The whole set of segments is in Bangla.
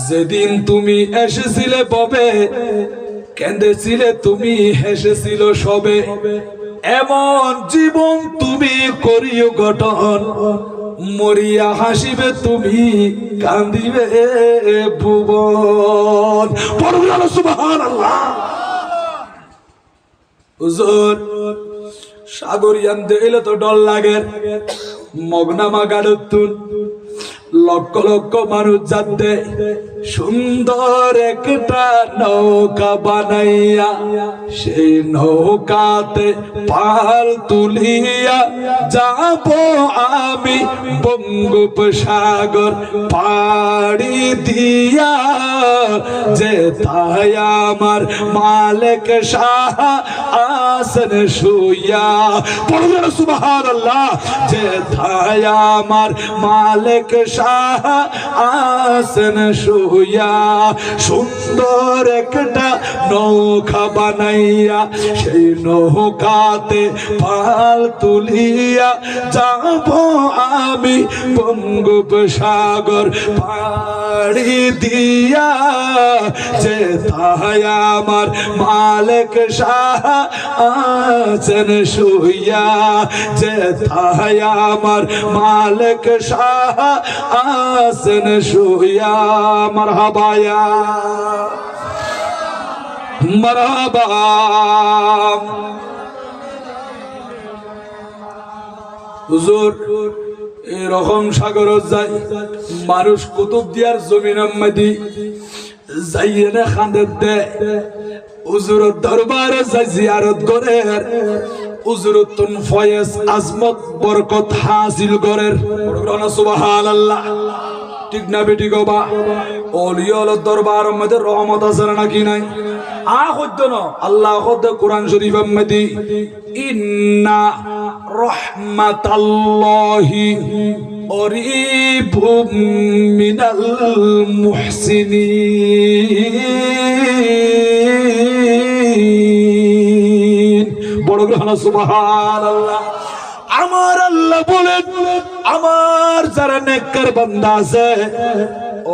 যেদিন তুমি এসেছিলে ববে, কেঁদেছিলে তুমি, হেসেছিল সবে, এমন জীবন তুমি করিও গঠন, মরিয়া হাসিবে তুমি, কান্দিবে ভুবন। সুবহানাল্লাহ। হুজুর সাগরিয়ান দেখলে তো ডর লাগে, মগনামা গাড়ুতুন লক্ষ লক্ষ মানুষ যাতে সুন্দর একটা নৌকা বানাইয়া, সেই নৌকাতে পাল তুলিয়া যাব আমি বঙ্গোপসাগর পাড়ি দিয়া, যে তাই আমার মালিক শাহ আসন শুইয়া। পড়বেন সুবহানাল্লাহ। যে তাই আমার মালিক শাহ আসন শুইয়া, সুন্দর একটা নৌকা বানাইয়া, সেই নৌকাতে পাল তুলিয়া যাব আমি বঙ্গোপসাগর পাড়ি দিয়া, যে তাই আমার মালিক শাহ আছেন শুইয়া, যে তাই আমার মালিক শাহ আছেন শুইয়া। মারহাবা ইয়া মারহাবা। হুজুর এরকম সাগর যাই মানুষ কুতুব দিয়ার জমিন মধ্যে যাইয়ে না খান্দের দে, হুজুরের দরবারে যাই জিয়ারত করে, হুজুরতুন ফয়েজ আজমত বরকত হাসিল করের। সুবহানাল্লাহ। ঠিক না বেটি গবা? ওলিয়ার দরবার মধ্যে রহমত আছে নাকি নাই? হদ্দ না আল্লাহ হদ্দ কোরআন শরীফের মধ্যে ইন্না রাহমাতাল্লাহি করিবুম মিনাল মুহসিনিন। বড় গ্রহণ। সুবহানাল্লাহ। আমার আল্লাহ বলেন, আমার যারা নেককার বান্দা আছে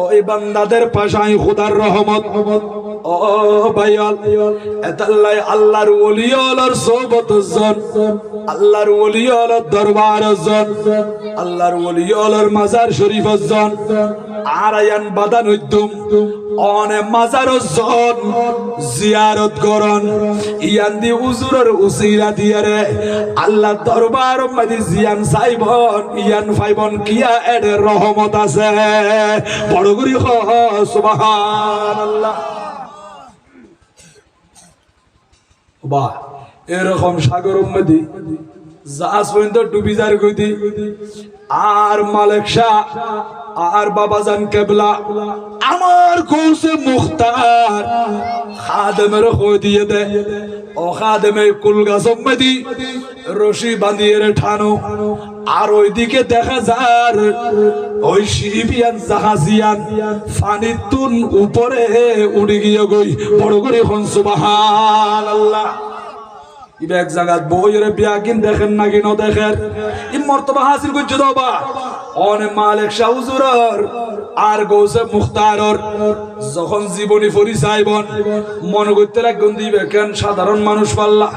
ওই বান্দাদের পাশায় খোদার রহমত। ও ভাইয়াল, এতাল্লাই আল্লাহর ওলিয়ার সোহবত জন, আল্লাহর ওলিয়ার দরবার জন, আল্লাহর ওলিয়ার মাজার শরীফ জন, আর আয়ান বাদান হইতুম অনে মাজার জন জিয়ারত করন। ইয়ান দি হুজুরের উসিলা দিয়ারে আল্লাহ দরবার মধ্যে জিয়ান চাইবন, ইয়ান পাইবন কিয়া এর রহমত আছে। বড় করি সুবহানাল্লাহ। বাহ, এরকম সাগর মধ্যে জাহাজ পর্যন্ত ডুবি যার গতি, আর মালিক শাহ আর বাবাজান কেবলা আমার গৌসে মুখতার খাদেমের হয়ে দিয়ে দে, ও খাদেমে কুল গাছম মেদি রশি বাঁধিয়ে ঠানো, আর ওইদিকে দেখা যার ওই শিবিয়ান জাহাজিয়ান ফানির তুন উপরে উড়ে গিয়ে গই। বড় করে হন সুবহানাল্লাহ। ইবে এক জায়গাত বইয়ের বিয়াকিন দেখেন নাকি ন দেখেন, ই মর্তবা হাসিল করছে দবা অনে মালিক শাহ হুজুরের আর গৌসে মুখতারর যখন জীবনী পরিচয়বন মনে করতে লাগন দিবে কেন সাধারণ মানুষ পাল্লা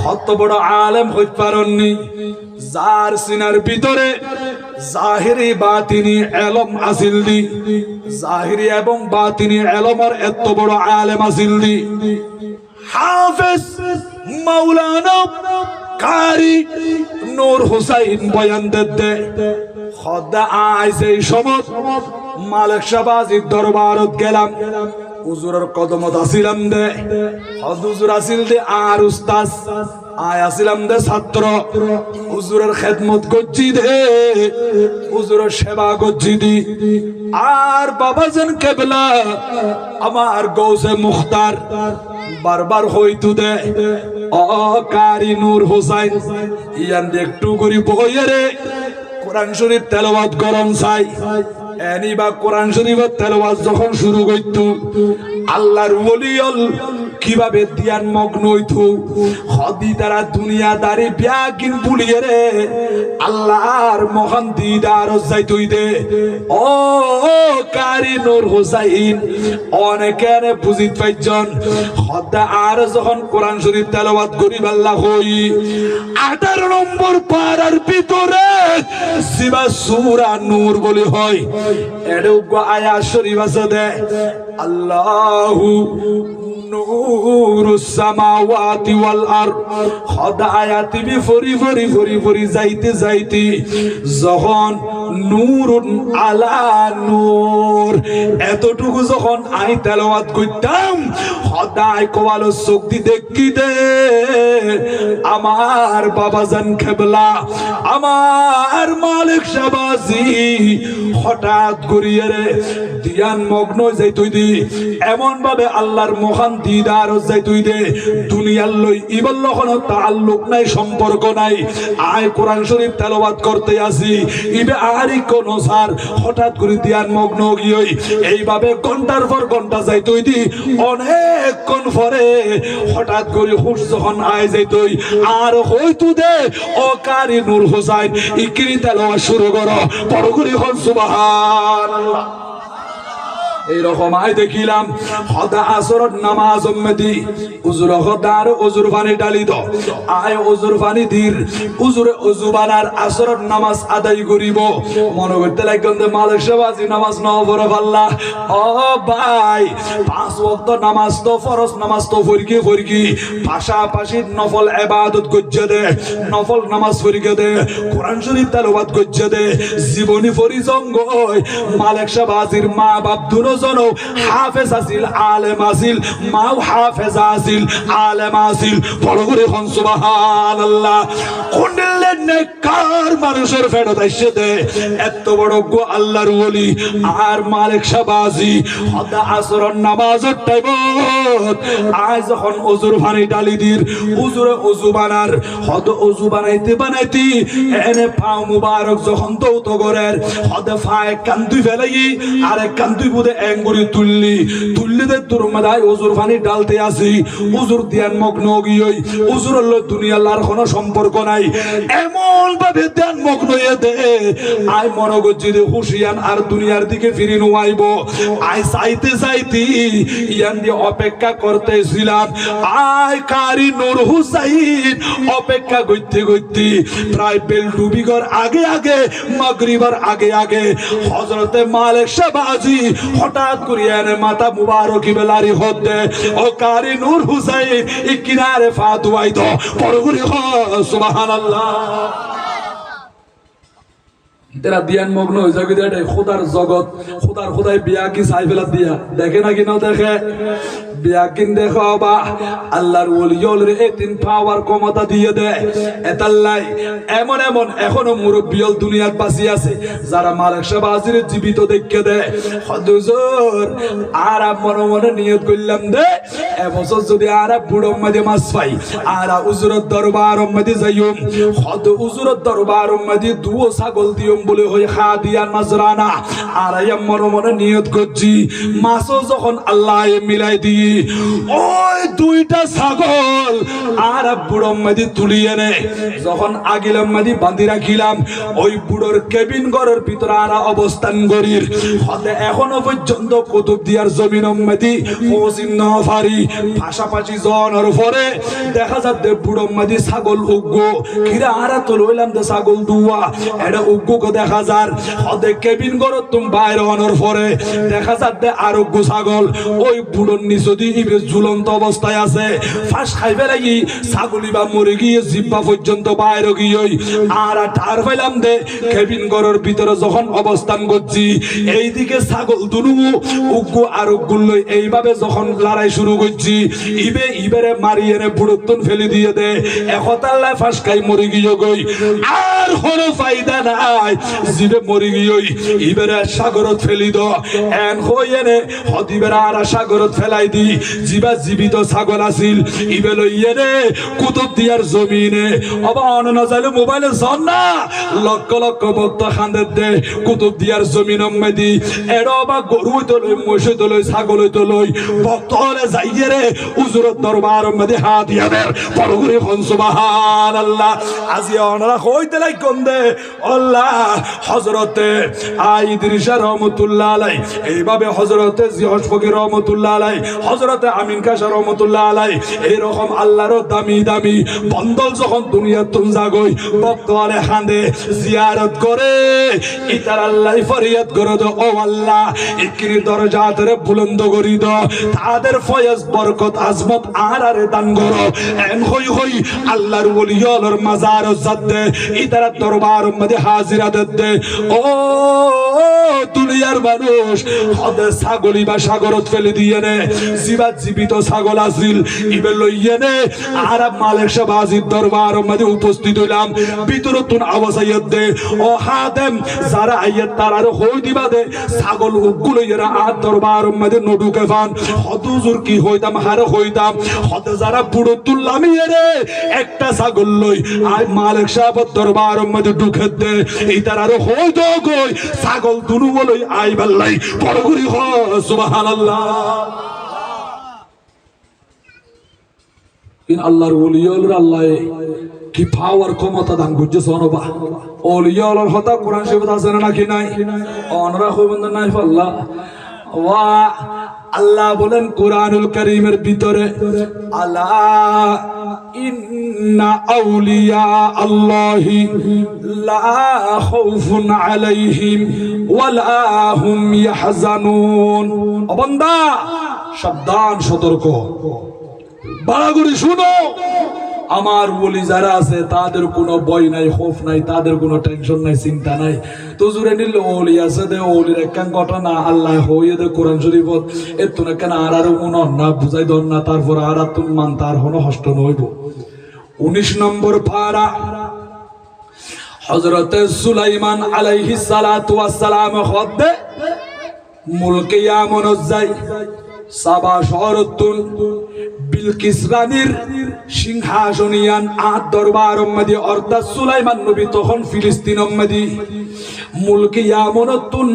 কত বড় আলেম হইতে পারেননি, যার সিনার ভিতরে জাহিরি বাতিনি এলম আসিল দি, জাহিরি এবং বাতিনি এলমের এত বড় আলেম আসিল দি। হাফেজ মাওলানা কারি নূর হুসাইন বয়ান দে খোদা আইছে সমত মালিক শাহবাজির দরবারত গেলাম, হুজুরের কদমত আসিলাম দে, হুজুর আসিল দে আর উস্তাদ আয় আসিলাম দে ছাত্র, হুজুরের খেদমত করছি দে, হুজুরের সেবা করছি দি। আর বাবাজান কেবলা আমার গৌসে মুখতার বারবার হইতু দে, ও কারি নূর হোসাইন ইয়ান একটু করি বইরে কোরআন শরীফ তেলাওয়াত করন চাই। এনি বা কোরআন শরীফের তেলাওয়াত যখন শুরু করত আল্লাহর ওলিয়ল কিভাবে ধ্যান মগ্ন হইতো হদি তারা দুনিয়াদারি ব্যাগিন ভুলিয়ে রে আল্লাহর মহান দিদার যাইতো দে ও কারি নূর হোসাইন অনেকের বুঝিত পাইজন হদা আর যখন কোরআন শরীফ তেলাওয়াত করি আল্লাহ হই 18 নম্বর পারার ভিতরে সিবা সূরা নূর বলি হয় এডুগো আয়াত শরীফ আছে দে আল্লাহু নূরুস সামাওয়াতি ওয়াল আরদ খোদা আয়াতি বি ফরি যাইতে যখন নূরুন আলা নূর এতটুকু যখন আই তেলাওয়াত করতাম খোদাই কোয়ালো চোখ দি দেখি দে আমার বাবাজান কেবলা আমার মালিক শাহবাজি হঠাৎ করিয়ে রে ধ্যান মগ্ন যাইতই দি এমন ভাবে আল্লাহর মহান দিদার যাইতই দে দুনিয়ার লই ইবল কোনো তাআল্লুক নাই সম্পর্ক নাই আয় কোরআন শরীফ তেলাওয়াত করতে আসি ইবে আরই কোন সার হঠাৎ করে ধ্যান মগ্ন গিয়েই এইভাবে ঘন্টার পর ঘন্টা যাইতই দি অনেকক্ষণ পরে হঠাৎ করে হুশ যখন আয় যাইতই আর হইতো দে ও কারি নূর হোসাইন ইকরি তেলাওয়াত শুরু করো বড় করে হন সুবহানাল্লাহ এইরকম আয় দেখিলাম হদা আসরত নামাজ উম্মতি উজুর হদার উজুর পানি ডালি দ আয় উজুর পানি দির উজুরে উজু বানার আসরত নামাজ আদায় করিব মনে করতে লাগেন যে মালিক শাহবাজি নামাজ ন পড়ে আল্লাহ ও ভাই 5 ওয়াক্ত নামাজ তো ফরজ নামাজ তো ফরকি পাশাপাশি নফল ইবাদত করছে দে নফল নামাজ ফরকে দে কোরআন শরীফ তেলাওয়াত করছে দে জীবনী ফরিজঙ্গ মালিক শাহবাজির মা বাপ দুনো জনো হাফেজ আসিল আলেম আসিল মাও হাফেজ আসিল আলেম আসিল বড় করে হন সুবহানাল্লাহ কোনলে নেককার মানুষের ফেরত আইছে দে এত বড় গো আল্লাহর ওলি আর মালিক শাহবাজি হদা আসরন নামাজের টাইম আজ যখন ওজুর পানি ডালি দির উজুরে ওযু বানার হদ ওযু বানাইতে এনে পাও মুবারক যখন দৌত করের হদ ফায় কান্দুই ফেলাই আর কান্দুই বুদে এঙ্গুরি তুললি দে তোর মাদায় ওজুর পানি ডালতে আসি ওজুর ধ্যান মগ্ন গিয়ে ওজুর হলো দুনিয়ার আর কোনো সম্পর্ক নাই এমন ভাবে ধ্যান মগ্ন হয়ে দে আয় মনে করছি যে হুশিয়ান আর দুনিয়ার দিকে ফিরে নোয়াইব আয় চাইতে ইয়ান দিয়ে অপেক্ষা করতেছিলাম আয় কারি নূর হুসাইন অপেক্ষা করতে প্রায় বেল ডুবিগর আগে মাগরিবার আগে হযরতে মালিক শাহবাজি হঠাৎ করিয়া মাথা মুবারকি বেলারি হতে ও কারি নূর হুসাইন কিনারে ফাতুয়াই তো পরগুরি সুবহানাল্লাহ তেরা ধ্যান মগ্ন হয়ে যাবে এটাই খোদার জগৎ খোদায় বিয়া কি চাই ফেলা দিয়া দেখে নাকি না দেখে বিয়া কিন দেখো বা আল্লাহর ওলিয়লরে এতিন পাওয়ার ক্ষমতা দিয়ে দেয় এতাল্লাই এমন এখনো মুরব্বিয়ল দুনিয়াত বাঁচি আছে যারা মালিক শাহবাজির জীবিত দেখে দেয় হুজুর আর মনে নিয়ত করলাম দে এবছর যদি আর বুড়ো মাঝে মাছ পাই আর উজুরের দরবার মাঝে যাইম হদ উজুরের দরবার মাঝে দুও ছাগল দিয়ম বলে হই খা দিয়া নজরানা আর মনে নিয়ত করছি মাছও যখন আল্লাহ মিলাই দি ওই দুইটা ছাগল আর বুড়ো মাঝে তুলি এনে যখন আগিলাম মাঝে বাঁধি রাখিলাম ওই বুড়োর কেবিন ঘরের ভিতরে আর অবস্থান করির হতে এখনো পর্যন্ত কুতুব দিয়ার জমিন মাঝে পৌঁছিন না পারি পাশাপাশি জনের পরে দেখা যাচ্ছে বুড়ো মাঝে ছাগল উগ্গো কিরা আর তো লইলাম যে ছাগল দুয়া এটা উগ্গো দেখা যার হতে কেবিন ঘরের তুমি বাইরে হওয়ার পরে দেখা যাচ্ছে আর উগ্গো ছাগল ওই বুড়োর নিচে দিয়ে ঝুলন্ত অবস্থায় আছে ফাঁস খাইবে লাগি ছাগলি বা মরে গিয়ে জিব্বা পর্যন্ত বাইরে গিয়ে আর টার পাইলাম দে কেবিন ঘরের ভিতরে যখন অবস্থান করছি এইদিকে ছাগল দুনু উগ্গো আর উগ্গুলো এইভাবে যখন লড়াই শুরু করছি ইবেরে মারিয়ে এনে বুড়োত্তন ফেলে দিয়ে দে একতাল্লায় ফাঁস খাই মরে গিয়ে গই আর কোনো ফায়দা নাই জিবে মরে গিয়ে ইবেরে সাগরত ফেলি দ এন হই এনে হদিবের আর সাগরত ফেলাই দি জিবা জীবিত ছাগল আছিল ইবে লইয়ে রে কুতুব দিয়ার জমিনে অবা অনন যাইলে মোবাইলে জন না লক্ষ লক্ষ ভক্ত খান্দে দে কুতুব দিয়ার জমিন মেদি এড় বা গরু তো লই মহিষ তো লই ছাগল তো লই ভক্ত হলে যাইয়ে রে হুজুরের দরবার মেদি হাত দিয়া দে পরগুরি খন সুবহানাল্লাহ আজি অনরা কইতে লাই কোন দে আল্লাহ হযরতে ইদ্রিস রহমাতুল্লাহ আলাই এইভাবে হযরতে জিয়াস ফকির রহমাতুল্লাহ আলাই হযরতে আমিন কাশা রহমাতুল্লাহ আলাই এরকম আল্লাহর দামি দামি বন্দল যখন দুনিয়া তুন জাগই ভক্ত আলে খান্দে জিয়ারত করে ইতার আল্লাহ ফরিয়াদ করে দো ও আল্লাহ ইকরি দরজা ধরে বুলন্দ করি দো তাদের ফয়েজ বরকত আজমত আরে দান করো এন হই হই আল্লাহর ওলিয়র মাজার জাদে ইতার দরবার মধ্যে হাজিরা দে ও দুনিয়ার মানুষ হদে ছাগলি বা সাগরত ফেলে দিয়ে নে জীবা জীবিত ছাগল আসিল ইবে লইয়ে নে আরব মালিক সাহেব আজির দরবার মধ্যে উপস্থিত হইলাম ভিতরতুন আওয়াজ দে ও হাদেম যারা আইয়াত তারার হই দিবা দে ছাগল উগুলো এরা আর দরবার মধ্যে নডুকে ফান হদুজুর কি হইতাম হারে হইতাম হদে যারা বুড়ো তুললামি রে একটা ছাগল লই আর মালিক সাহেব দরবার মধ্যে ঢুকে দে এই তারার হই দো কই ছাগল দুনু বলই আই বাল্লাই পরগুরি হ সুবহানাল্লাহ ইন আল্লাহর ওলিয়ুল আল্লাহ কি পাওয়ার ক্ষমতা দান করছে সোনবা ওলিয়ুল হতা কোরআন শরীফে আছে না কি নাই অনরা হইবেন নাই আল্লাহ ওয়া আল্লাহ বলেন কোরআনুল কারীমের ভিতরে আলা ইন্না আউলিয়া আল্লাহি লা খাউফুন আলাইহিম ওয়ালা হুম ইয়াহজানুন ও বান্দা সাবধান সতর্ক বাড়াগুড়ি শুনো আমার ওলি যারা আছে তাদের কোনো ভয় নাই খৌফ নাই তাদের কোনো টেনশন নাই চিন্তা নাই তো জুড়ে নিলে ওলি আছে দে ওলির একখান ঘটনা আল্লাহ হইয়ে দে কোরআন শরীফত এত না কেন আর উনন না বুঝাই দন না তারপর আর তুন মান তার হনো হষ্ট নইব 19 নম্বর পারা হযরত সুলাইমান আলাইহিস সালাতু ওয়াস সালাম খদ্দে মুলকে ইয়ামন যাই সাবা শহরতুন বিলকিস রানীর সিংহাসনিয়ান আদ দরবার মধ্যে অর্থাৎ সুলাইমান নবী তখন ফিলিস্তিন মধ্যে মুলকি ইয়ামনতুন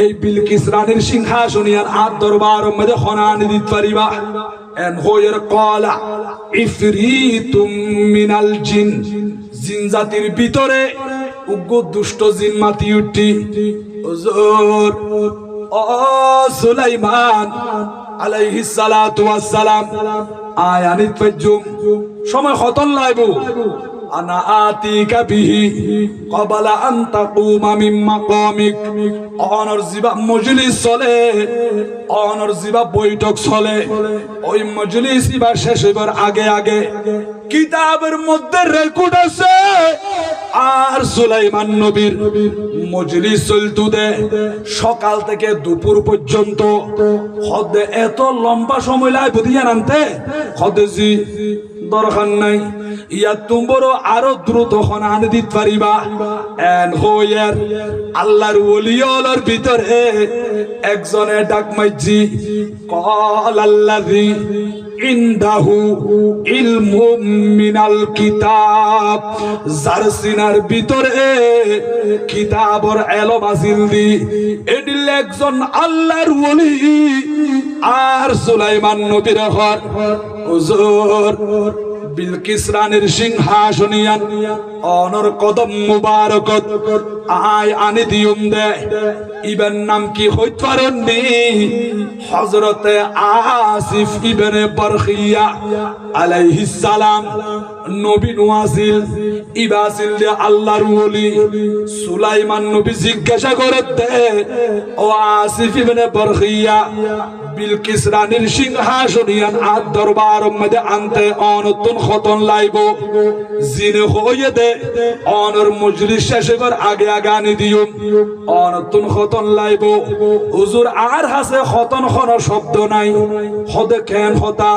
এই বিলকিস রানীর সিংহাসনিয়ান আদ দরবার মধ্যে খনানি দিত পারিবা এন হয়ের কলা ইফরিতুম মিনাল জিন জিন জাতির ভিতরে উগ্র দুষ্ট জিন মাতি উঠি হুজুর ও সুলাইমান আলাইহিস সালাতু ওয়াস সালাম আয়ানিত ফাজুম সময় খতন লাইবো আনা আতিকা বিহি ক্বাবলা আন তাকুমা মিন মাকামিক অনর জিবা মজলিস চলে অনর জিবা বৈঠক চলে ওই মজলিস ইবা শেষ হইবার আগে আগে কিতাবের মধ্যে রেকর্ড আছে আর সুলাইমান নবীর মজলিস চলতু দে সকাল থেকে দুপুর পর্যন্ত হদে এত লম্বা সময় লাই বুঝিয়া নামতে হদে জি দরকার নাই ইয়া তোমরা আরো দ্রুত খনান দিত পারিবা এন হইয়ার আল্লাহর ওলিয়র ভিতরে একজনে ডাক মাইজি কল আল্লাযী ইনদাহু ইলমুম মিনাল কিতাব যার সিনার ভিতরে কিতাবর এলম আছিল দি এডিল একজন আল্লাহর ওলি আর সুলাইমান নবীর ঘর হুজুর বিলকিস রানীর সিংহাসনিয়ান অনর কদম মুবারকত আয় আনি দিউম দে ইবেন নাম কি হইত পারেননি হযরতে আসিফ ইবনে বরখিয়া আলাইহিস সালাম নবী নওয়াজিল ইবাসিল দে আল্লাহর ওলি সুলাইমান নবী জিজ্ঞাসা করতে ও আসিফ ইবনে বরখিয়া বিলকিস রানীর সিংহাসনিয়ান আদ দরবার মধ্যে আনতে অনতুন খতন লাইব জিনে হয়ে দে অনর মজলিস শেষের আগে আগে আনি দিও অনতুন খতন লাইব হুজুর আর হাসে খতন খন শব্দ নাই হদে কেন হতা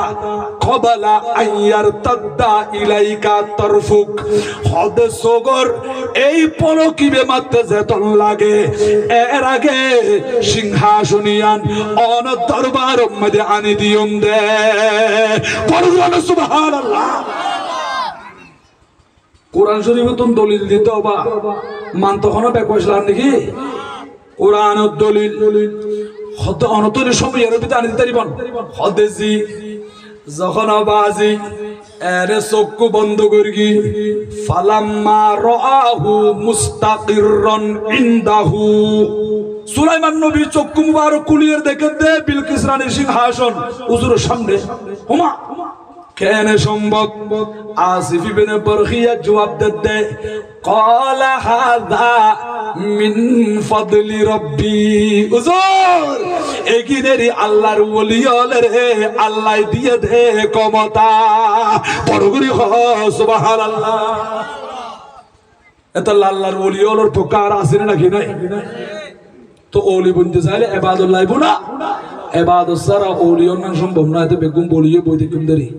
কবালা আইয়ার তাদ্দা ইলাইকা তরফুক হদে সগর এই পলকিবে মাত্র যেতন লাগে এর আগে সিংহাসনিয়ান অন দরবার মুবারক মধ্যে আনি দিয়ম দে পড়ুন সুবহানাল্লাহ। কোরআন শরীফে তুমি দলিল দিতে বা মান তখন বেকসলাম নাকি কোরআন দলিল হত অনতরে সময় এর ভিতরে আনি দিতে পারিবেন হদেজি যখন বাজি এরে চক্ষু বন্ধ করি ফালাম্মা রাআহু মুস্তাকিররান ইনদাহু সুলাইমান নবীর চক্ষু মুবারক খুলিয়ে দেখে দে বিলকিস রানীর সিংহাসন হুজুরের সামনে হুমা কেন সম্ভব আসিফ ইবনে বরখিয়া জবাব দে قال هذا من فضل ربي হুজুর এগিনেরি আল্লাহর ওলি রে আল্লাহ দিয়ে দে ক্ষমতা পরগুরি হ সুবহানাল্লাহ। এটা আল্লাহর ওলি ওর প্রকার আছে নাকি নাই? তো ওলি বনতে চাইলে ইবাদুল্লাহ বুনা ইবাদত সারা ওলি অন্য সম্ভব না। এতে বেগুম বলিয়ে বই দেখুন দেরি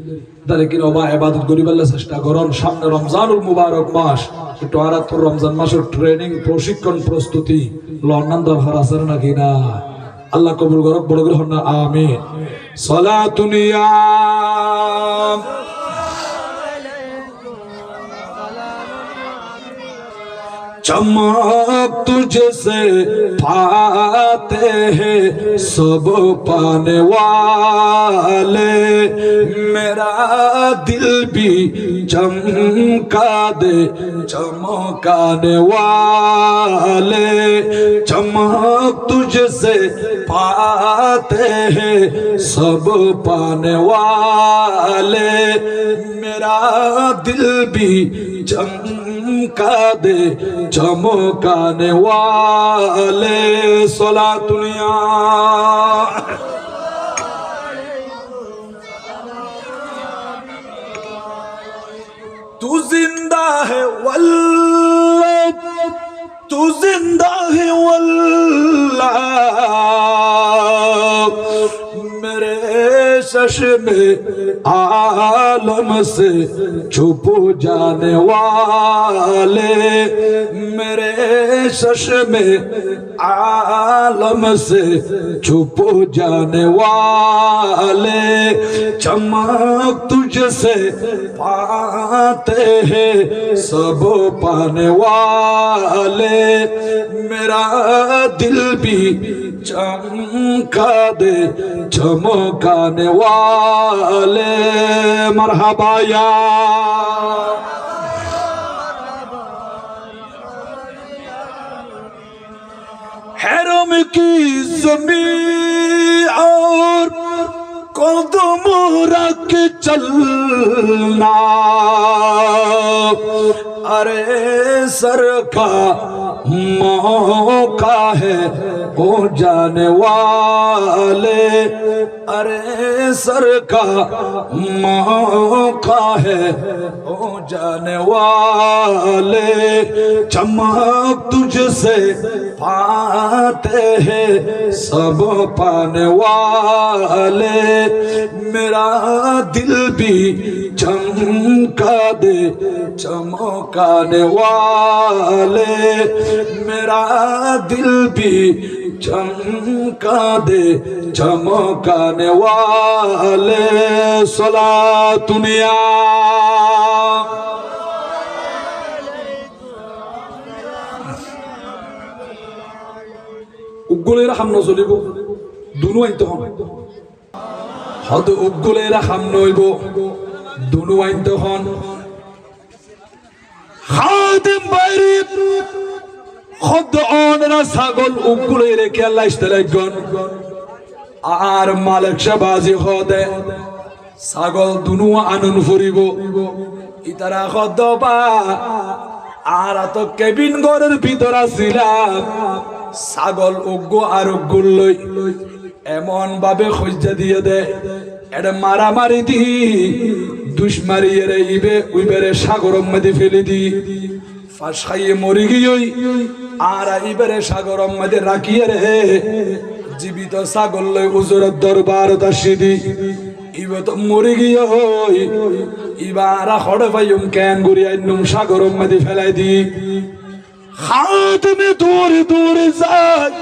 তাহলে কি বাবা ইবাদত করিবার চেষ্টা করুন। সামনে রমজানুল মুবারক মাস, একটু আরাতুর রমজান মাসের ট্রেনিং প্রশিক্ষণ প্রস্তুতি লন্ডন দরকার আছে নাকি না? আল্লাহ কবুল করুক বড় করে হন না আমিন। সালাতুন ইয়া चमक तुझसे पाते हैं सब पाने वाले, मेरा दिल भी चमका दे चमकाने वाले। चमक तुझसे पाते हैं सब पाने वाले, मेरा दिल भी चमका दे चमकाने वाले। सलातुनिया तू जिंदा है वल्लाह, तू जिंदा है वल्लाह, मेरे चश्मे आलम से छुप जाने वाले, मेरे चश्मे आलम से छुप जाने वाले। चमक तुझसे पाते हैं सब पाने वाले, मेरा दिल भी चमका दे चमकाने वाले। मरहबा या हरम की ज़मीन और कदम रख चलना, अरे सर का मौका है हो जाने वाले, अरे सर का मौका है हो जाने वाले। चमक तुझसे पाते हैं सब पाने वाले, मेरा दिल भी चमका दे चमकाने वाले, मेरा दिल भी चमका दे चमकाने वाले। सलातुनिया উগুলের হামনো চলিব দুনু আইনতে হন হদ উগুলের হামনো হইব দুনু আইনতে হন। খাদিম বাইরি খদ অনরা ছাগল উগুলে রেখে আল্লাহ ইস্তেলাইগন আর মালিক শাহবাজি হদে ছাগল দুনু আনন ফুরিব ইতারা খদবা আর তো কেবিন ঘরের ভিতর ছিলাম ছাগল উগ্গো আর উগ্গুল লই এমন ভাবে খোঁজা দিয়ে দে এটা মারামারি দি দুশ্মারি এরে ইবে উইবেরে সাগরের মধ্যে ফেলে দি ফাঁস খাইয়ে মরি গিয়ে আর ইবেরে সাগরের মধ্যে রাখিয়ে রে জীবিত ছাগল লই হুজুরের দরবার দাসি দি ইবে তো মরি গিয়ে ইবার খড়ে পাইম কেন গুড়ি আইনুম সাগরের মধ্যে ফেলাই দি। খাদিমে দূরে দূরে যায়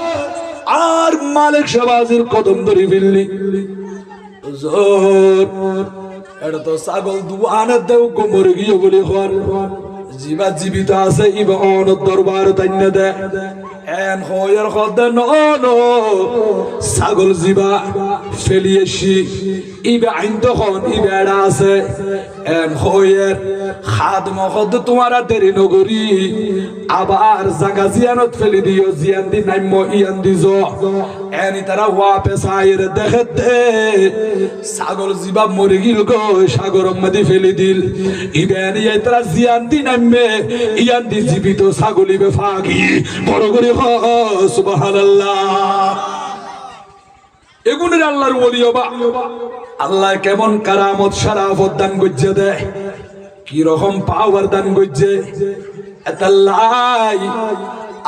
আর মালিক শাহবাজির কদম ধরে ফেললি এটা তো ছাগল দুয়ানে দেও কোমরে গিয়ে বলি হর জীবা জীবিত আছে ইবা অন দরবার তাইনা দে এন হয়ার খদে ন ছাগল জীবা ফেলিয়েছি ইবা আইন তখন ইবেড়া আছে এন হয়ের খাদম খদ তোমারা দেরি নগরী আবার জাগা জিয়ানত ফেলি দিও জিয়ান দি নাইম ইয়ান দিজ এনি তারা ওয়াপে সাইর দেখে দে ছাগল জীবা মরে গিল গো সাগর মধ্যে ফেলি দিল ইবেনি তারা জিয়ান দি নাইমে ইয়ান দি জীবিত ছাগলিবে ফাগি বড় করে সুবহানাল্লাহ এগুনের আল্লাহর ওলি হবা আল্লাহ কেমন কারামত শরাফত দান করছে দে কি রকম পাওয়ার দান করছে এতাল্লাই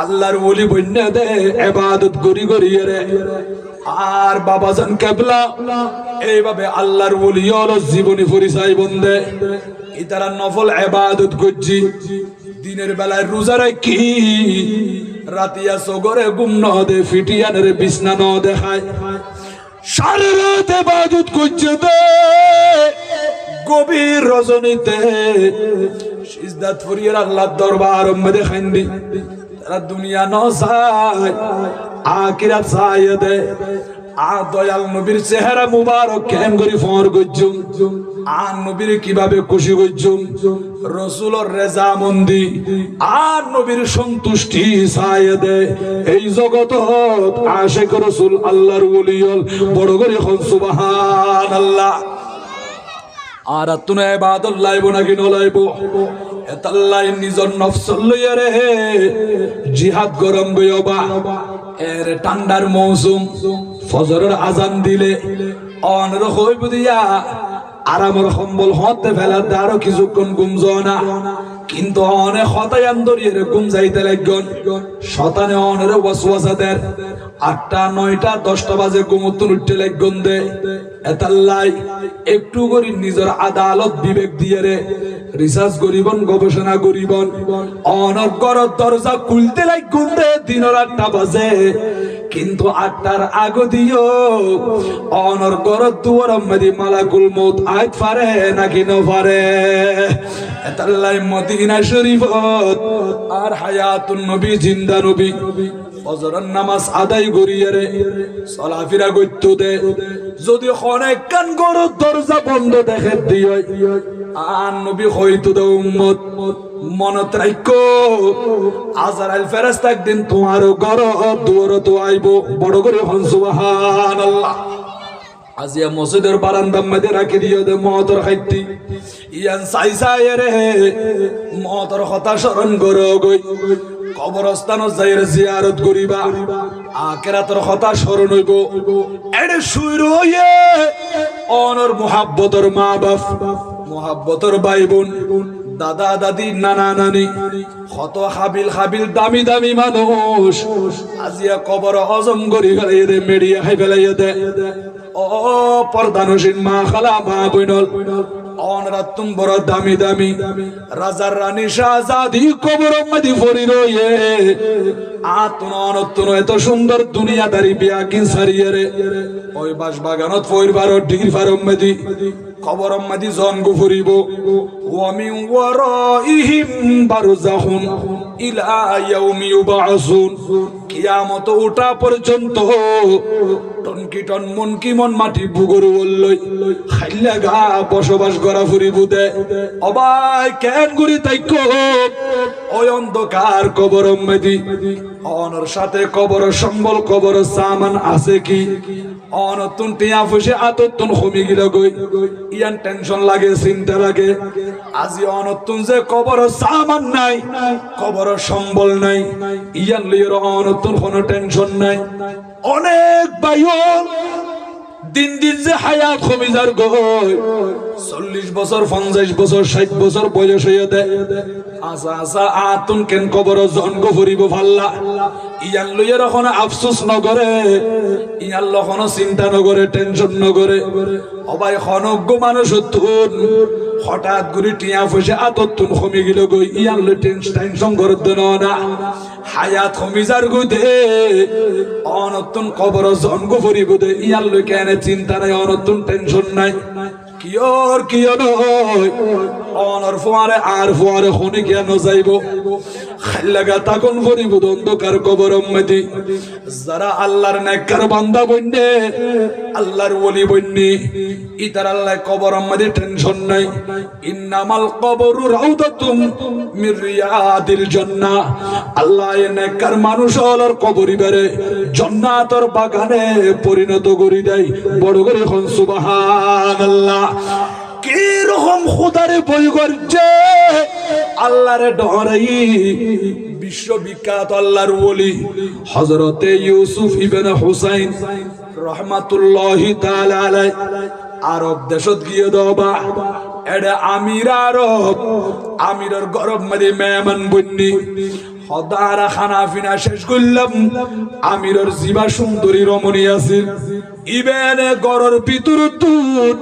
আল্লাহর ওলি বন্যা দে ইবাদত করি করি রে আর বাবাজান কেবলা এইভাবে আল্লাহর ওলি হলো জীবনী পরিচয় বন্দে ইতারা নফল ইবাদত করছি দিনের বেলায় রোজা রাখি রাতিয়া সগরে গুম ন দে ফিটিয়ানের বিছনা ন দেখায় সারা রাত ইবাদত করছে দে গভীর রজনীতে সিজদাত ফরিয়ে আল্লাহর দরবার মধ্যে খান্দি তারা দুনিয়া ন চায় আখিরাত চায় দে আ দয়াল নবীর চেহারা মুবারক কেম করি ফর গজ্জুম আর নবীর কিভাবে খুশি গজ্জুম রাসূলের রেজা মন্দি আর নবীর সন্তুষ্টি চায় দে এই জগত আশিক রাসূল আল্লাহর ওলিয়ল বড় করে হন সুবহানাল্লাহ আর তুনে ইবাদত লাইব নাকি নলাইব এতাল্লাই নিজর নফস লইয়া রে জিহাদ গরম গয়বা এর ঠান্ডার মৌসুম ফজরের আজান দিলে অনর হইব দিয়া আরামর সম্বল হতে ফেলার দ্বারো কিছুক্ষণ গুমজনা কিন্তু অনে হতায়ান দরিয়ে ঘুম যাইতে লাগন শতানে অনের ওয়াসওয়াসাদের 8টা 9টা 10টা বাজে ঘুমতুন উঠতে লাগন দে এতাল্লাই একটু করি নিজের আদালত বিবেক দিয়ে রে রিসার্চ করিবন গবেষণা করিবন অনর ঘরের দরজা খুলতে লাগন দে দিনের 8টা বাজে কিন্তু 8টার আগে দিও অনর ঘরের দুয়ার মধ্যে মালাকুল মউত আইত পারে নাকি ন পারে এতাল্লাই মদিনা শরীফত আর হায়াতুন নবী জিন্দা নবী ফজরের নামাজ আদায় করিয়ে রে চলাফেরা করতে দে যদি অনেক কান ঘরের দরজা বন্ধ দেখে দিও আর নবী হইতো দে উম্মত মনত রাখো আজরাইল ফেরেশতা একদিন তোমার ঘর দুয়ার তো আইব বড় করে হন সুবহানাল্লাহ আজিয়া মসজিদের বারান্দার মধ্যে রাখি দিও দে মহতর খাইতি ইয়ান সাই সাই রে মহতর কথা স্মরণ করো গই কবরস্থান যাইরে জিয়ারত করিবা আখিরাতের কথা স্মরণ হইব এডে শুইর হইয়ে অনর মুহাব্বতর মা বাপ মুহাব্বতর ভাই বোন দাদা দাদি নানা নানি কত হাবিল হাবিল দামি দামি মানুষ আজিয়া কবর হজম করি ফেলাই দে মেডিয়া খাই ফেলাই দে ও পর্দানসীন মা খালা মা বইনল অনরাত তুম বড় দামি দামি রাজার রানী শাহজাদি কবর মধ্যে পড়ি রয়ে আতুন অনতুন এত সুন্দর দুনিয়াদারি বিয়া কিন সারিয়ে রে ওই বাস বাগানত পরিবার ডিগ্রি ফারম মধ্যে কবর মধ্যে জন্ম ফুরিব ওয়া মিন ওয়ারাইহিম বারযাখুন ইলা ইয়াউমি ইউবাসুন কিয়ামত ওঠা পর্যন্ত টনকি টন মন কি মন মাটি বুগর বললই খাইলা গা বসবাস করা ফুরিব দে অবাই কেন গুরি তাইকো ওই অন্ধকার কবর মধ্যে অনর সাথে কবর সম্বল কবর সামান আছে কি অনতুন টিয়া ফুসে আততুন খমি গিল গই ইয়ান টেনশন লাগে চিন্তা লাগে আজি অনতুন যে কবর সামান নাই কবর সম্বল নাই ইয়ান লির অনতুন কোনো টেনশন নাই অনেক ভাইও দিন দিন যে হায়াত কমি যার গই 40 বছর 50 বছর 60 বছর বয়স হয়ে দেয় আসা আসা আতুন কেন কবর জন্ম ফুরিব ফাল্লা ইয়ান লইয়ের এখন আফসোস নগরে ইয়ান লখন চিন্তা নগরে টেনশন নগরে অবাই খনজ্ঞ মানুষ তুন হঠাৎ করে টিয়া ফসে আতত্তুন কমে গেল গই ইয়াল টেনশন করতে না হায়াত কমিজার গদে অনতুন কবর জন্ম করিব দে ইয়াল কেন চিন্তা নাই অনতুন টেনশন নাই কিয়র নয় অনর ফোয়ারে আর ফোয়ারে খনি কেন যাইব খাল্লাগা তাকন করিব অন্ধকার কবর মধ্যে যারা আল্লাহর নেককার বান্দা বন্যে আল্লাহর ওলি বন্যে ইতার আল্লাহ কবর মধ্যে টেনশন নাই ইন্নামাল কবরু রাউদাতুম মির রিয়াদিল জান্নাহ আল্লাহ এ নেককার মানুষ হলার কবরই বেরে জান্নাতের বাগানে পরিণত করি দেয় বড় করে কোন সুবহানাল্লাহ কি রকম খোদারে বই করছে আল্লাহরে ডরাই বিশ্ববিখ্যাত আল্লাহর ওলি হযরতে ইউসুফ ইবনে হুসাইন রাহমাতুল্লাহি তাআলা আলাইহি আরব দেশত গিয়ে দবা এডা আমিরের গরব মধ্যে মেহমান বন্নি হদারা খানা ফিনা শেষ করলাম আমিরের জিবা সুন্দরী রমণী আছে ইবেনে গরর ভিতর তুত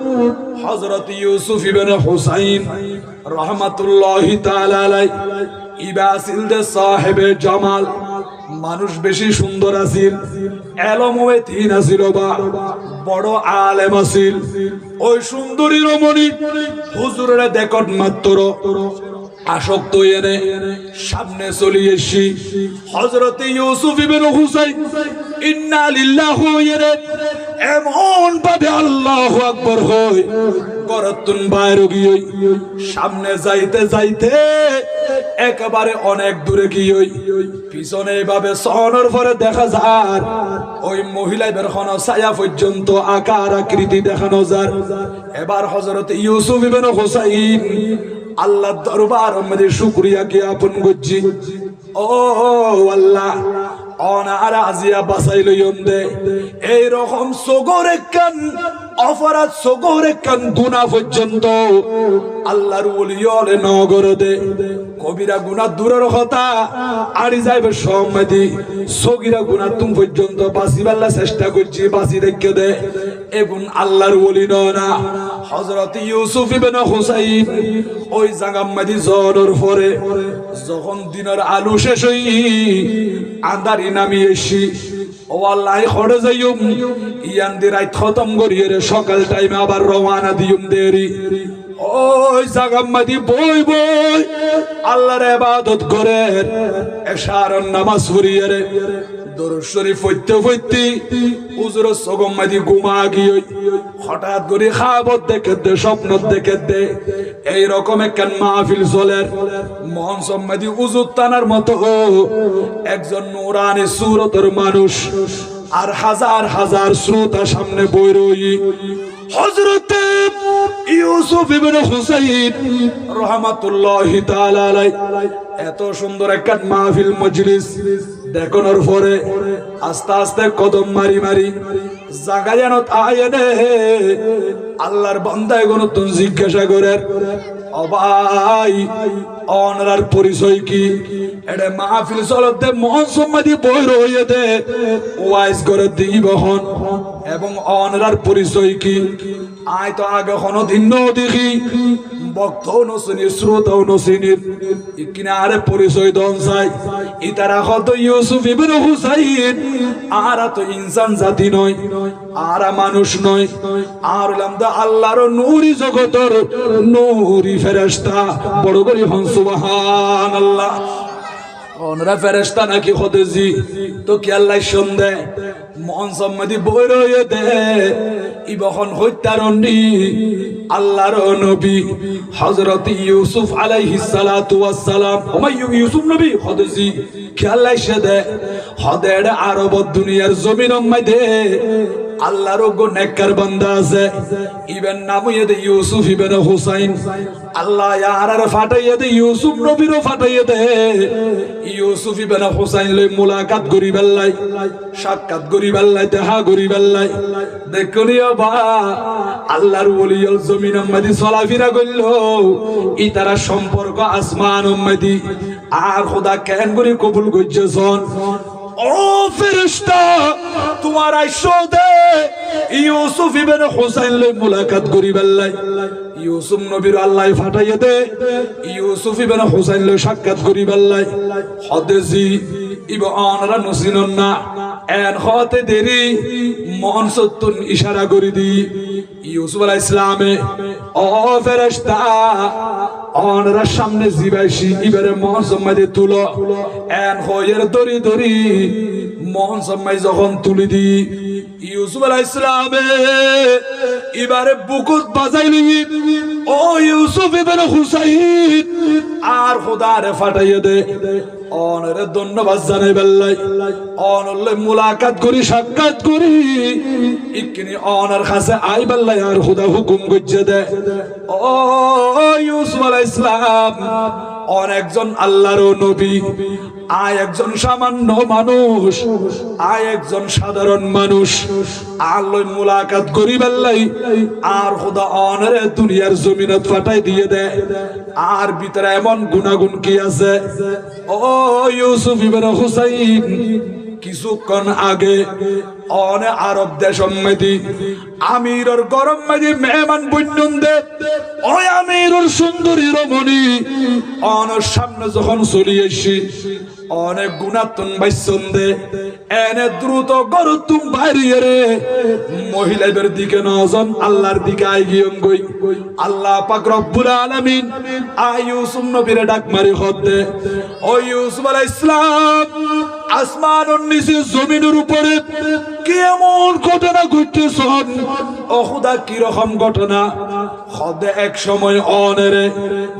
হযরত ইউসুফ ইবনে হুসাইন রাহমাতুল্লাহি তাআলা আলাইহি ইবা আসিল দে সাহেবে জামাল মানুষ বেশি সুন্দর আছিল এলমে তিন আছিল বা বড় আলেম আছিল ওই সুন্দরী রমণী হুজুরের দেখত মাত্র আসক্ত এনে সামনে চলে এসি হযরত ইউসুফ ইবনে হুসাইন ইন্না লিল্লাহি ওয়া এমন ভাবে আল্লাহু আকবার হয় করতুন বাইরে গিয়ে সামনে যাইতে যাইতে একেবারে অনেক দূরে গিয়ে পিছনে এইভাবে সহনের পরে দেখা যায় ওই মহিলা বেরখানো ছায়া পর্যন্ত আকার আকৃতি দেখানো যায় এবার হযরত ইউসুফ ইবনে হুসাইন আল্লাহর দরবারের মধ্যে শুকরিয়া জ্ঞাপন করছি ও আল্লাহ অনারা আজিয়া বাঁচাইল ইন্দে এইরকম সগরে কান অপরাধ সগরে কান গুনাহ পর্যন্ত আল্লাহর ওলি হলে নগর দে কবিরা গুনাহ দূরের কথা আড়ি যাইবে সম্মতি সগিরা গুনাহ তুম পর্যন্ত বাঁচিবার চেষ্টা করছি বাঁচি রেখে দে এগুন আল্লাহর ওলি না হযরত ইউসুফ ইবনে হুসাইন ওই জায়গা মধ্যে জোরের পরে যখন দিনের আলো শেষ হই আন্ধারি নামি এসি ও আল্লাহ খড়ে যাইম ইয়ান দি রাত খতম করিয়ে রে সকাল টাইমে আবার রওনা দিম দেরি ওই জায়গা মধ্যে বই আল্লাহর ইবাদত করে এশার নামাজ পড়িয়ে রে দরুদ শরীফ পড়তে হুজুর সগম মধ্যে ঘুমা গিয়ে হঠাৎ করে খাবত দেখে স্বপ্ন দেখে এই রকম একখান মাহফিল চলে মন সম্মাদি উজুর টানার মতো একজন নূরানি সুরতের মানুষ আর হাজার হাজার শ্রোতা সামনে বই রই হযরত ইউসুফ ইবনে হুসাইন রাহমাতুল্লাহি তাআলা আলাইহি এত সুন্দর একটা মাহফিল মজলিস দেখানোর পরে আস্তে আস্তে কদম মারি জায়গা যেন আয়নে আল্লাহর বান্দায় কোন তুই জিজ্ঞাসা করেন ও ভাই অনার পরিচয় কি এটা মাহফিল চলতে মন সম্মাদি বই রয়েছে ওয়াইজ করে দিব হন এবং অনার পরিচয় কি আয় তো আগে কোনদিন দেখি বক্তাও নসিনি শ্রোতাও নসিনি কিনা আরে পরিচয় দন চাই ইতারা হয়তো ইউসুফ ইবনে হুসাইন আর তো ইনসান জাতি নয় আর মানুষ নয় আর লামদা আল্লাহর নূরি জগতের নূরি ফেরেশতা বড় করে হন সুবহানাল্লাহ ওনরা ফেরেশতা নাকি খোদেজি তো কি আল্লাহ সন্দেহ মন সম্মতি বই রয়ে দে ইবখন হত্যারণী আল্লাহর নবী হযরত ইউসুফ আলাইহিস সালাতু ওয়াস সালাম ইউসুফ নবী খোদেজি কি আল্লাহ সদে হদের আরব দুনিয়ার জমিনের মধ্যে আল্লাহর গো নেককার বান্দা আছে ইবেন নাম ইদে ইউসুফ ইবনে হুসাইন আল্লাহ ইয়ারার ফাটাইয়ে দে ইউসুফ নবীরও ফাটাইয়ে দে ইউসুফ ইবনে হুসাইন লই মুলাকাত করি বেল্লাই সাক্ষাৎ করি বেল্লাই দেখা করি বেল্লাই দেখনিও বা আল্লাহর ওলিয়ল জমিন মধ্যে চলাফেরা করল ই তারা সম্পর্ক আসমান মধ্যে আর খোদা কেন করে কবুল করছেন ও ফেরেশতা তোমার আইসো দে ইউসুফ ইবনে হুসাইন লই মুলাকাত করিবাল্লাই ইউসুফ নবীর আল্লাহ ফাটাইয়া দে ইউসুফ ইবনে হুসাইন লই সাক্ষাৎ করিবাল্লাই হদেজি ইবনরা নসিনন না এন হতে দেরি মন সত্তুন ইশারা করি দি ইউসুফ আলাইহিস সালামে ও ফেরেশতা অনরা সামনে জিবাইছি ইবারে মন সম্মাদে তুলো এন হয়ের দরি দরি মন সম্মাই যখন তুলি দি ইউসুফ আলাইহিস সালামে এবারে বুকুত বাজাইলি ও ইউসুফ ইবনে হুসাইন আর খোদারে ফাটাইয়া দে অনরে ধন্যবাদ জানাই বেল্লাই অনলে মুলাকাত করি সাক্ষাৎ করি ইকনি অনার কাছে আই বেল্লাই আর খোদা হুকুম করছে দে ও ইউসুফ আলাইহিস সালাম অনেকজন আল্লাহর নবী আয় একজন সামান্য মানুষ আয় একজন সাধারণ মানুষ আল্লাহ মুলাকাত করি বেল্লাই আর খোদা অনরে দুনিয়ার জমিনত ফাটাই দিয়ে দে আর ভিতরে এমন গুনাহগুন কি আছে ও ইউসুফ ইবনে হুসাইন কিছুক্ষণ আগে অনে আরব দেশ মেদি আমিরর গরম মেদি মেহমান বন্যন দে ওই আমিরর সুন্দরী রমণী অনর সামনে যখন চলি আসি অনেক গুণাতন বাইসন দে এনে দ্রুত গরতুম বাইরিয়ে রে মহিলাদের দিকে নজন আল্লাহর দিকে আইগিয়ম গই আল্লাহ পাক রব্বুল আলামিন ইউসুফ নবীরে ডাক মারি হদে ও ইউসুফ আলাইহিস সালাম আসমানের নিচে জমিনের উপরে কেমন ঘটনা ঘটতেছন ও খোদা কি রকম ঘটনা খদে এক সময় অনেরে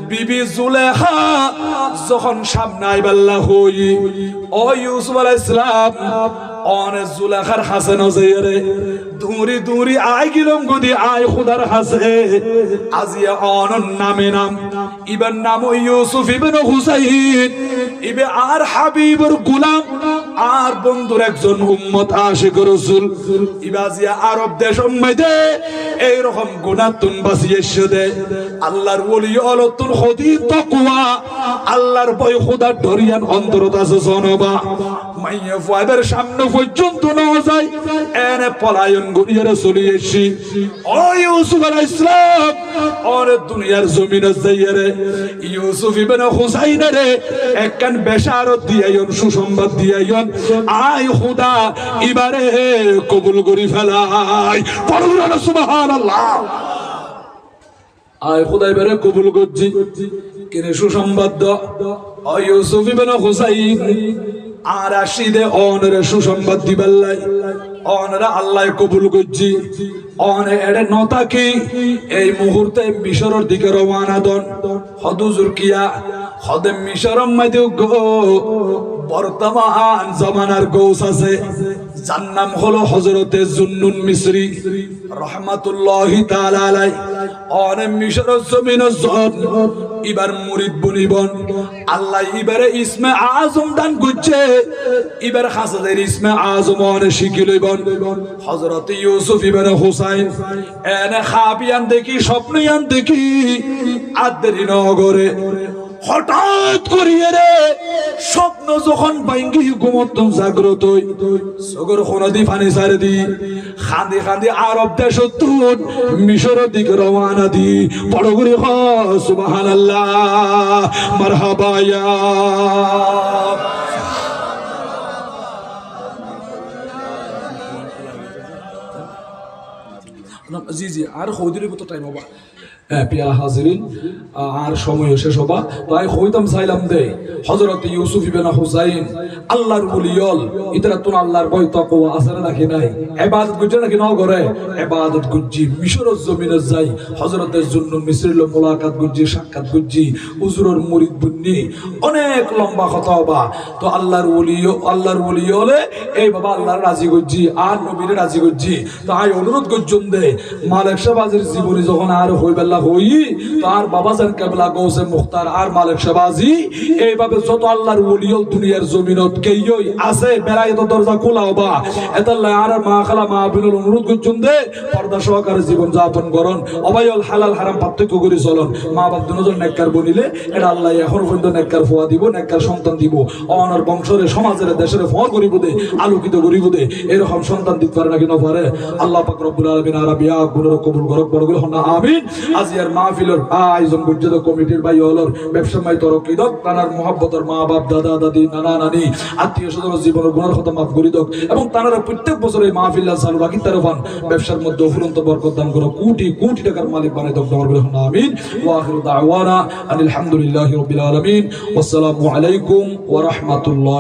বিবি জুলেখা যখন সামনে আইবাল্লাহ হই ও ইউসুফ আলাইহিস সালাম অনে জুলেখার হাসে নজরে দূরি দূরি আই গিলম গদি আই খোদার হাসে আজিয়া অনন নামে নাম ইবার নাম ইউসুফ ইবনে হুসাইন ইবে আর হাবিবর গোলাম আর বন্ধুর একজন উম্মত আশিক রাসূল ইবাজিয়া আরব দেশ মধ্যে এই রকম গুনাহতুন বাসিয়েছে দে আল্লাহর ওলি অলতুল খদি তাকওয়া আল্লাহর ভয় খোদা ডরিয়ান অন্তরত আছে জনবা মাইয়া ফাদের সামনে পর্যন্ত না যায় এনে পলায়ন গড়িয়ে চলে এসি ও ইউসুফ আলাইহিস সালাম আর দুনিয়ার জমিনে যাইরে ইউসুফ ইবনে হুসাইন রে একখান বেশারত দিয়াইন সুসংবাদ দিয়াইন আই খোদা এবারে কবুল করি ফেলাই পড়ুন না সুবহানাল্লাহ আই খোদা এবারে কবুল করছি কেন সুসংবাদ ও ইউসুফ ইবনে হুসাইন আর আসিদে অনরে সুসংবাদ দিবাল্লাই অনরা আল্লাহ কবুল করছি অনে এড়ে নতাকি এই মুহূর্তে মিশরের দিকে রওনা দন হদুজুর কিয়া হদে মিশরম মাইদে গো বর্তমান জামানার গৌস আছে যার নাম হলো হযরতে জুন্নুন মিসরি রাহমাতুল্লাহি তাআলা আলাই অনে মিশরের জমিনে জন এবার মুরিদ বনিবন আল্লাহ এবারে ইসমে আজম দান করছে এবার হাসাদের ইসমে আজম অনে শিখিলইবন হযরত ইউসুফ ইবনে হুসাইন এনে খাবিয়ান দেখি স্বপ্নিয়ান দেখি আদরি নগরে হঠাৎ করিয়ে রে স্বপ্ন যখন ভাঙ্গি ঘুমত জাগ্রত হই সগর খনদি ফানি সারে দি খান্দি খান্দি আরব দেশ তুন মিশরের দিকে রওনা দি বড় করে সুবহানাল্লাহ মারহাবা ইয়া জি জি আর হৌদির কত টাইম হবা পিয়া হাজিরিন আর সময় শেষ হবা তাই হইতাম চাইলাম দে হযরত ইউসুফ ইবনে হুসাইন আল্লাহর ওলিয়ল ইতরা তুন আল্লাহর ভয় তাকওয়া আসরে রাখি নাই ইবাদত গুজে নাকি ন করে ইবাদত গুজি মিশরের জমিনে যাই হযরত জুন্নুন মিসরিল মুলাকাত গুজি সাক্ষাৎ গুজি হুজুরের মুরিদ বন্নি অনেক লম্বা কথা হবা তো আল্লাহর ওলিয়লে এই বাবা আল্লাহর রাজি গুজি আর নবীর রাজি গুজি তাই অনুরোধ গুজুম দে মালিক সাহেব আজির জীবনী যখন আর হইবেলা কেবলা হই তো আর বাবাজান কেবলা গৌসে মুখতার আর মালিক শাহবাজি এইভাবে যত আল্লাহর ওলিয়ল দুনিয়ার জমিনত কেইই আছে বেড়াই তো দরজা খোলা হবা এতাল্লাহ আর মা খালা মা বিনুল অনুরোধ করছুন দে পর্দা সহকারে জীবন যাপন করুন অবায়ল হালাল হারাম পার্থক্য করে চলুন মা বাপ দুজন নেককার বনিলে এটা আল্লাহ এখন পর্যন্ত নেককার ফোয়া দিব নেককার সন্তান দিব অনার বংশরে সমাজের দেশের ফোয়া করিব দে আলোকিত করিব দে এরকম সন্তান দিতে পারে নাকি না পারে আল্লাহ পাক রব্বুল আলামিন আরাবিয়া গুণর কবুল করক বড় করে হনা আমিন আজিয়ার মাহফিলের আয়োজন গুজরাত কমিটির ভাই হলর ব্যবসায় তরক্কি দক তানার মহব্বতের মা বাপ দাদা দাদি নানা নানি আত্মীয় স্বজন জীবনের গুণের কথা মাফ করি দক এবং তানারা প্রত্যেক বছর এই মাহফিল চালু রাখি তারফান ব্যবসার মধ্যে অফুরন্ত বরকত দান করো কোটি কোটি টাকার মালিক বানাই দক বড় করে হনা আমিন ওয়া আখিরু দাওয়ানা আলহামদুলিল্লাহি রাব্বিল আলামিন ওয়াসসালামু আলাইকুম ওয়া রাহমাতুল্লাহ।